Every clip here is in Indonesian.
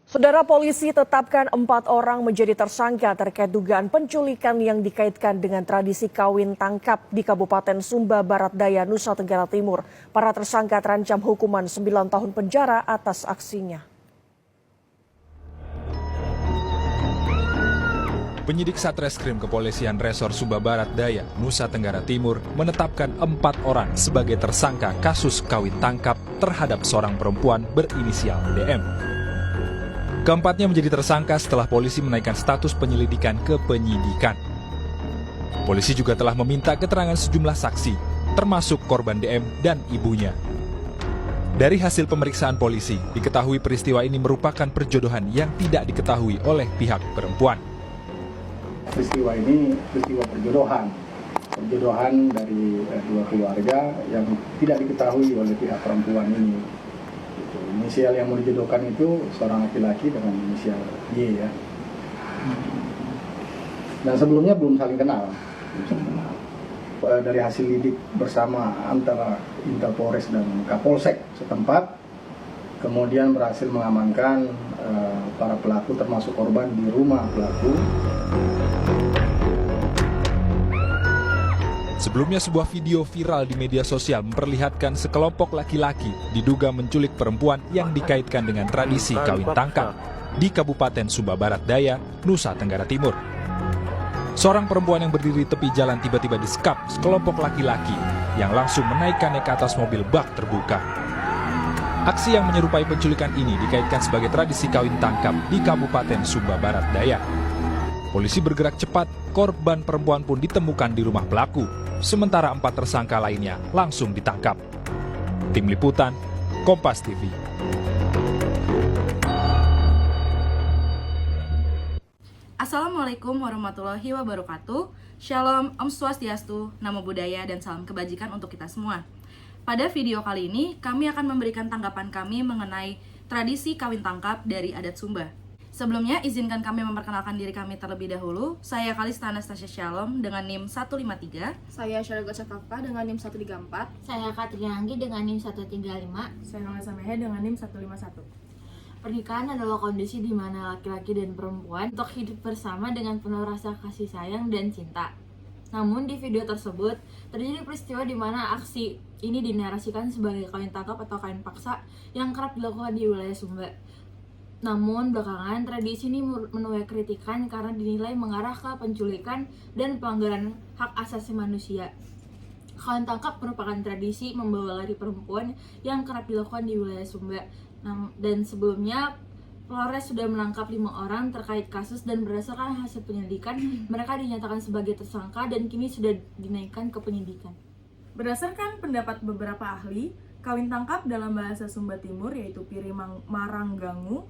Saudara, polisi tetapkan 4 orang menjadi tersangka terkait dugaan penculikan yang dikaitkan dengan tradisi kawin tangkap di Kabupaten Sumba Barat Daya, Nusa Tenggara Timur. Para tersangka terancam hukuman 9 tahun penjara atas aksinya. Penyidik Satreskrim Kepolisian Resor Sumba Barat Daya, Nusa Tenggara Timur menetapkan 4 orang sebagai tersangka kasus kawin tangkap terhadap seorang perempuan berinisial DM. Keempatnya menjadi tersangka setelah polisi menaikkan status penyelidikan ke penyidikan. Polisi juga telah meminta keterangan sejumlah saksi, termasuk korban DM dan ibunya. Dari hasil pemeriksaan polisi, diketahui peristiwa ini merupakan perjodohan yang tidak diketahui oleh pihak perempuan. Peristiwa ini peristiwa perjodohan dari dua keluarga yang tidak diketahui oleh pihak perempuan ini. Inisial yang mau dijodohkan itu seorang laki-laki dengan inisial Y ya. Dan sebelumnya belum saling kenal. Dari hasil lidik bersama antara Intel Polres dan Kapolsek setempat, kemudian berhasil mengamankan para pelaku termasuk korban di rumah pelaku. Sebelumnya sebuah video viral di media sosial memperlihatkan sekelompok laki-laki diduga menculik perempuan yang dikaitkan dengan tradisi kawin tangkap di Kabupaten Sumba Barat Daya, Nusa Tenggara Timur. Seorang perempuan yang berdiri di tepi jalan tiba-tiba disekap sekelompok laki-laki yang langsung menaikkannya ke atas mobil bak terbuka. Aksi yang menyerupai penculikan ini dikaitkan sebagai tradisi kawin tangkap di Kabupaten Sumba Barat Daya. Polisi bergerak cepat, korban perempuan pun ditemukan di rumah pelaku, sementara 4 tersangka lainnya langsung ditangkap. Tim Liputan, Kompas TV. Assalamualaikum warahmatullahi wabarakatuh. Shalom, Om Swastiastu, Namo Buddhaya, dan salam kebajikan untuk kita semua. Pada video kali ini, kami akan memberikan tanggapan kami mengenai tradisi kawin tangkap dari adat Sumba. Sebelumnya, izinkan kami memperkenalkan diri kami terlebih dahulu. Saya Kalista Anastasia Shalom dengan NIM 153. Saya Syarga Cakapa dengan NIM 134. Saya Katrina Anggi dengan NIM 135. Saya Nala Samehe dengan NIM 151. Pernikahan adalah kondisi di mana laki-laki dan perempuan untuk hidup bersama dengan penuh rasa kasih sayang dan cinta. Namun di video tersebut terjadi peristiwa di mana aksi ini dinarasikan sebagai kawin tangkap atau kawin paksa yang kerap dilakukan di wilayah Sumba. Namun belakangan tradisi ini menuai kritikan karena dinilai mengarah ke penculikan dan pelanggaran hak asasi manusia. Kawin tangkap merupakan tradisi membawa lari perempuan yang kerap dilakukan di wilayah Sumba. Dan sebelumnya Polres sudah menangkap 5 orang terkait kasus dan berdasarkan hasil penyelidikan mereka dinyatakan sebagai tersangka dan kini sudah dinaikkan ke penyidikan. Berdasarkan pendapat beberapa ahli, kawin tangkap dalam bahasa Sumba Timur yaitu piri maranggangu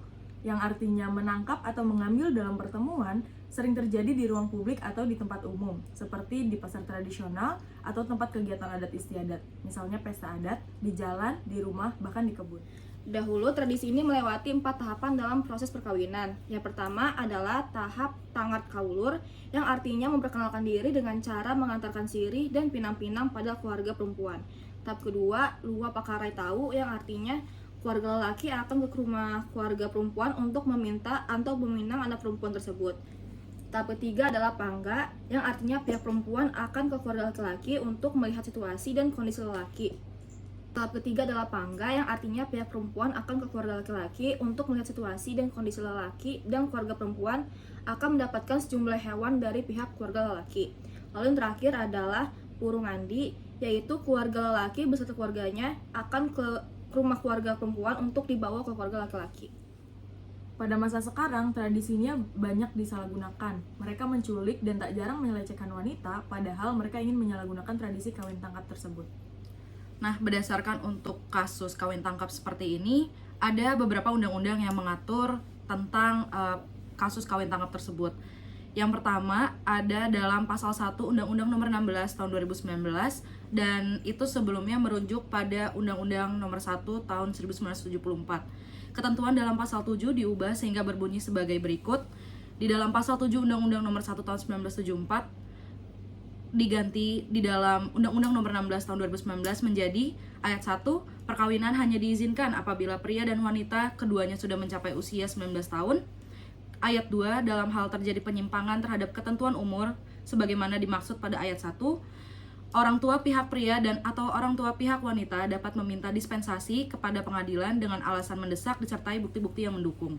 yang artinya menangkap atau mengambil dalam pertemuan sering terjadi di ruang publik atau di tempat umum seperti di pasar tradisional atau tempat kegiatan adat istiadat, misalnya pesta adat, di jalan, di rumah, bahkan di kebun. Dahulu tradisi ini melewati 4 tahapan dalam proses perkawinan. Yang pertama adalah tahap tangat kaulur yang artinya memperkenalkan diri dengan cara mengantarkan sirih dan pinang-pinang pada keluarga perempuan. Tahap kedua, lua pakarai tahu yang artinya keluarga lelaki akan ke rumah keluarga perempuan untuk meminta atau meminang anak perempuan tersebut. Tahap ketiga adalah pangga yang artinya pihak perempuan akan ke keluarga laki-laki untuk melihat situasi dan kondisi lelaki. Tahap ketiga adalah pangga yang artinya pihak perempuan akan ke keluarga laki-laki untuk melihat situasi dan kondisi lelaki dan keluarga perempuan akan mendapatkan sejumlah hewan dari pihak keluarga lelaki. Lalu yang terakhir adalah purungandi, yaitu keluarga lelaki beserta keluarganya akan ke rumah keluarga perempuan untuk dibawa ke keluarga laki-laki. Pada masa sekarang, tradisinya banyak disalahgunakan. Mereka menculik dan tak jarang melecehkan wanita, padahal mereka ingin menyalahgunakan tradisi kawin tangkap tersebut. Nah, berdasarkan untuk kasus kawin tangkap seperti ini, ada beberapa undang-undang yang mengatur tentang kasus kawin tangkap tersebut. Yang pertama ada dalam pasal 1 Undang-Undang Nomor 16 Tahun 2019 dan itu sebelumnya merujuk pada Undang-Undang Nomor 1 Tahun 1974. Ketentuan dalam pasal 7 diubah sehingga berbunyi sebagai berikut. Di dalam pasal 7 Undang-Undang Nomor 1 Tahun 1974 diganti di dalam Undang-Undang Nomor 16 Tahun 2019 menjadi Ayat 1, perkawinan hanya diizinkan apabila pria dan wanita keduanya sudah mencapai usia 19 tahun. Ayat 2, dalam hal terjadi penyimpangan terhadap ketentuan umur sebagaimana dimaksud pada ayat 1, orang tua pihak pria dan atau orang tua pihak wanita dapat meminta dispensasi kepada pengadilan dengan alasan mendesak disertai bukti-bukti yang mendukung.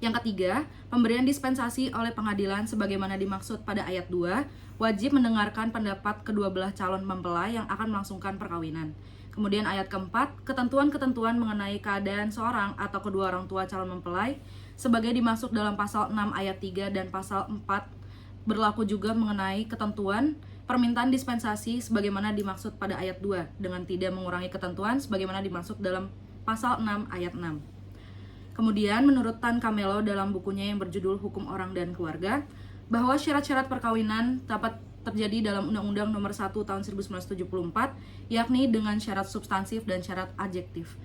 Yang ketiga, pemberian dispensasi oleh pengadilan sebagaimana dimaksud pada ayat 2 wajib mendengarkan pendapat kedua belah calon mempelai yang akan melangsungkan perkawinan. Kemudian ayat keempat, ketentuan-ketentuan mengenai keadaan seorang atau kedua orang tua calon mempelai sebagai dimaksud dalam pasal 6 ayat 3 dan pasal 4 berlaku juga mengenai ketentuan permintaan dispensasi sebagaimana dimaksud pada ayat 2 dengan tidak mengurangi ketentuan sebagaimana dimaksud dalam pasal 6 ayat 6. Kemudian menurut Tan Camelo dalam bukunya yang berjudul Hukum Orang dan Keluarga, bahwa syarat-syarat perkawinan dapat terjadi dalam Undang-Undang Nomor 1 Tahun 1974, yakni dengan syarat substansif dan syarat adjektif.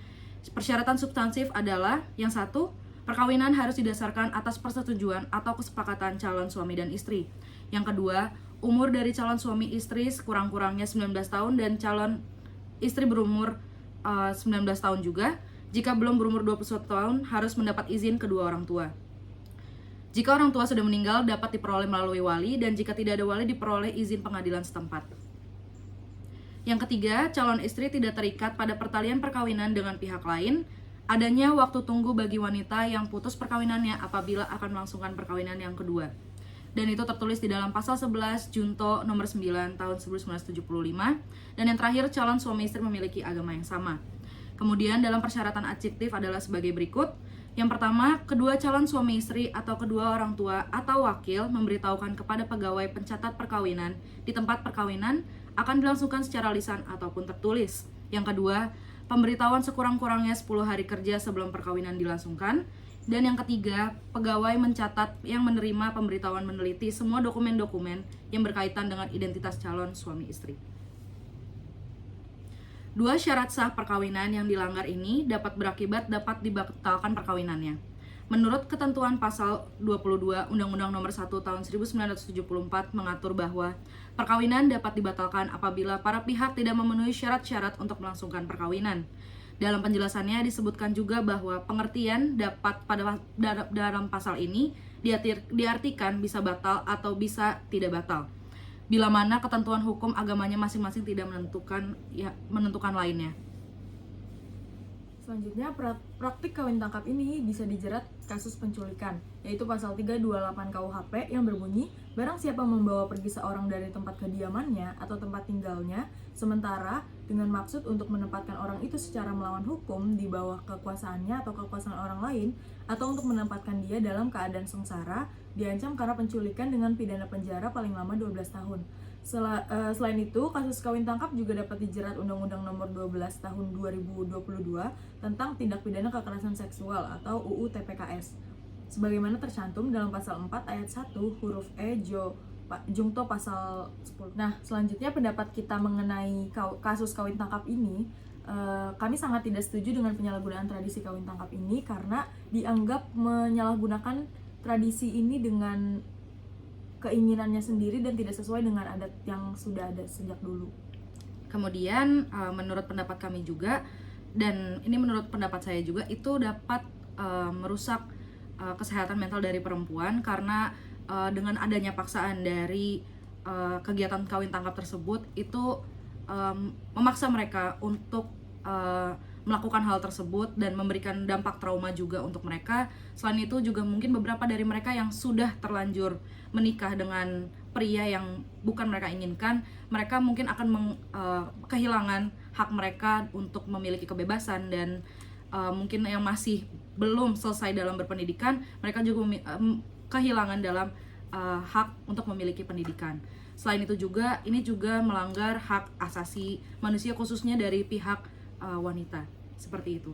Persyaratan substansif adalah yang satu, perkawinan harus didasarkan atas persetujuan atau kesepakatan calon suami dan istri. Yang kedua, umur dari calon suami istri sekurang-kurangnya 19 tahun dan calon istri berumur 19 tahun juga. Jika belum berumur 21 tahun, harus mendapat izin kedua orang tua. Jika orang tua sudah meninggal, dapat diperoleh melalui wali, dan jika tidak ada wali, diperoleh izin pengadilan setempat. Yang ketiga, calon istri tidak terikat pada pertalian perkawinan dengan pihak lain. Adanya waktu tunggu bagi wanita yang putus perkawinannya apabila akan melangsungkan perkawinan yang kedua. Dan itu tertulis di dalam pasal 11 Junto nomor 9 tahun 1975. Dan yang terakhir, calon suami istri memiliki agama yang sama. Kemudian dalam persyaratan adjektif adalah sebagai berikut. Yang pertama, kedua calon suami istri atau kedua orang tua atau wakil memberitahukan kepada pegawai pencatat perkawinan di tempat perkawinan akan dilangsungkan secara lisan ataupun tertulis. Yang kedua, pemberitahuan sekurang-kurangnya 10 hari kerja sebelum perkawinan dilangsungkan. Dan yang ketiga, pegawai mencatat yang menerima pemberitahuan meneliti semua dokumen-dokumen yang berkaitan dengan identitas calon suami istri. Dua syarat sah perkawinan yang dilanggar ini dapat berakibat dapat dibatalkan perkawinannya. Menurut ketentuan pasal 22 Undang-Undang Nomor 1 Tahun 1974 mengatur bahwa perkawinan dapat dibatalkan apabila para pihak tidak memenuhi syarat-syarat untuk melangsungkan perkawinan. Dalam penjelasannya disebutkan juga bahwa pengertian dapat pada dalam pasal ini diartikan bisa batal atau bisa tidak batal. Bila mana ketentuan hukum agamanya masing-masing tidak menentukan lainnya. Selanjutnya, praktik kawin tangkap ini bisa dijerat kasus penculikan, yaitu pasal 328 KUHP yang berbunyi, barang siapa membawa pergi seorang dari tempat kediamannya atau tempat tinggalnya, sementara dengan maksud untuk menempatkan orang itu secara melawan hukum di bawah kekuasaannya atau kekuasaan orang lain, atau untuk menempatkan dia dalam keadaan sengsara, diancam karena penculikan dengan pidana penjara paling lama 12 tahun. Selain itu, kasus kawin tangkap juga dapat dijerat Undang-Undang Nomor 12 Tahun 2022 tentang tindak pidana kekerasan seksual atau UU TPKS. Sebagaimana tercantum dalam pasal 4 ayat 1 huruf E Jungto pasal 10. Nah, selanjutnya pendapat kita mengenai kasus kawin tangkap ini, kami sangat tidak setuju dengan penyalahgunaan tradisi kawin tangkap ini karena dianggap menyalahgunakan tradisi ini dengan keinginannya sendiri dan tidak sesuai dengan adat yang sudah ada sejak dulu. Kemudian menurut pendapat kami juga, dan ini menurut pendapat saya juga, itu dapat merusak kesehatan mental dari perempuan karena dengan adanya paksaan dari kegiatan kawin tangkap tersebut itu memaksa mereka untuk melakukan hal tersebut dan memberikan dampak trauma juga untuk mereka. Selain itu juga mungkin beberapa dari mereka yang sudah terlanjur menikah dengan pria yang bukan mereka inginkan, mereka mungkin akan kehilangan hak mereka untuk memiliki kebebasan, dan mungkin yang masih belum selesai dalam berpendidikan, mereka juga kehilangan dalam hak untuk memiliki pendidikan. Selain itu juga, ini juga melanggar hak asasi manusia khususnya dari pihak wanita. Seperti itu.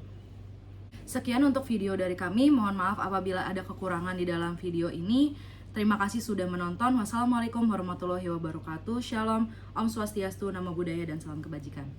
Sekian untuk video dari kami. Mohon maaf apabila ada kekurangan di dalam video ini. Terima kasih sudah menonton. Wassalamualaikum warahmatullahi wabarakatuh. Shalom, Om Swastiastu, Namo Buddhaya, dan salam kebajikan.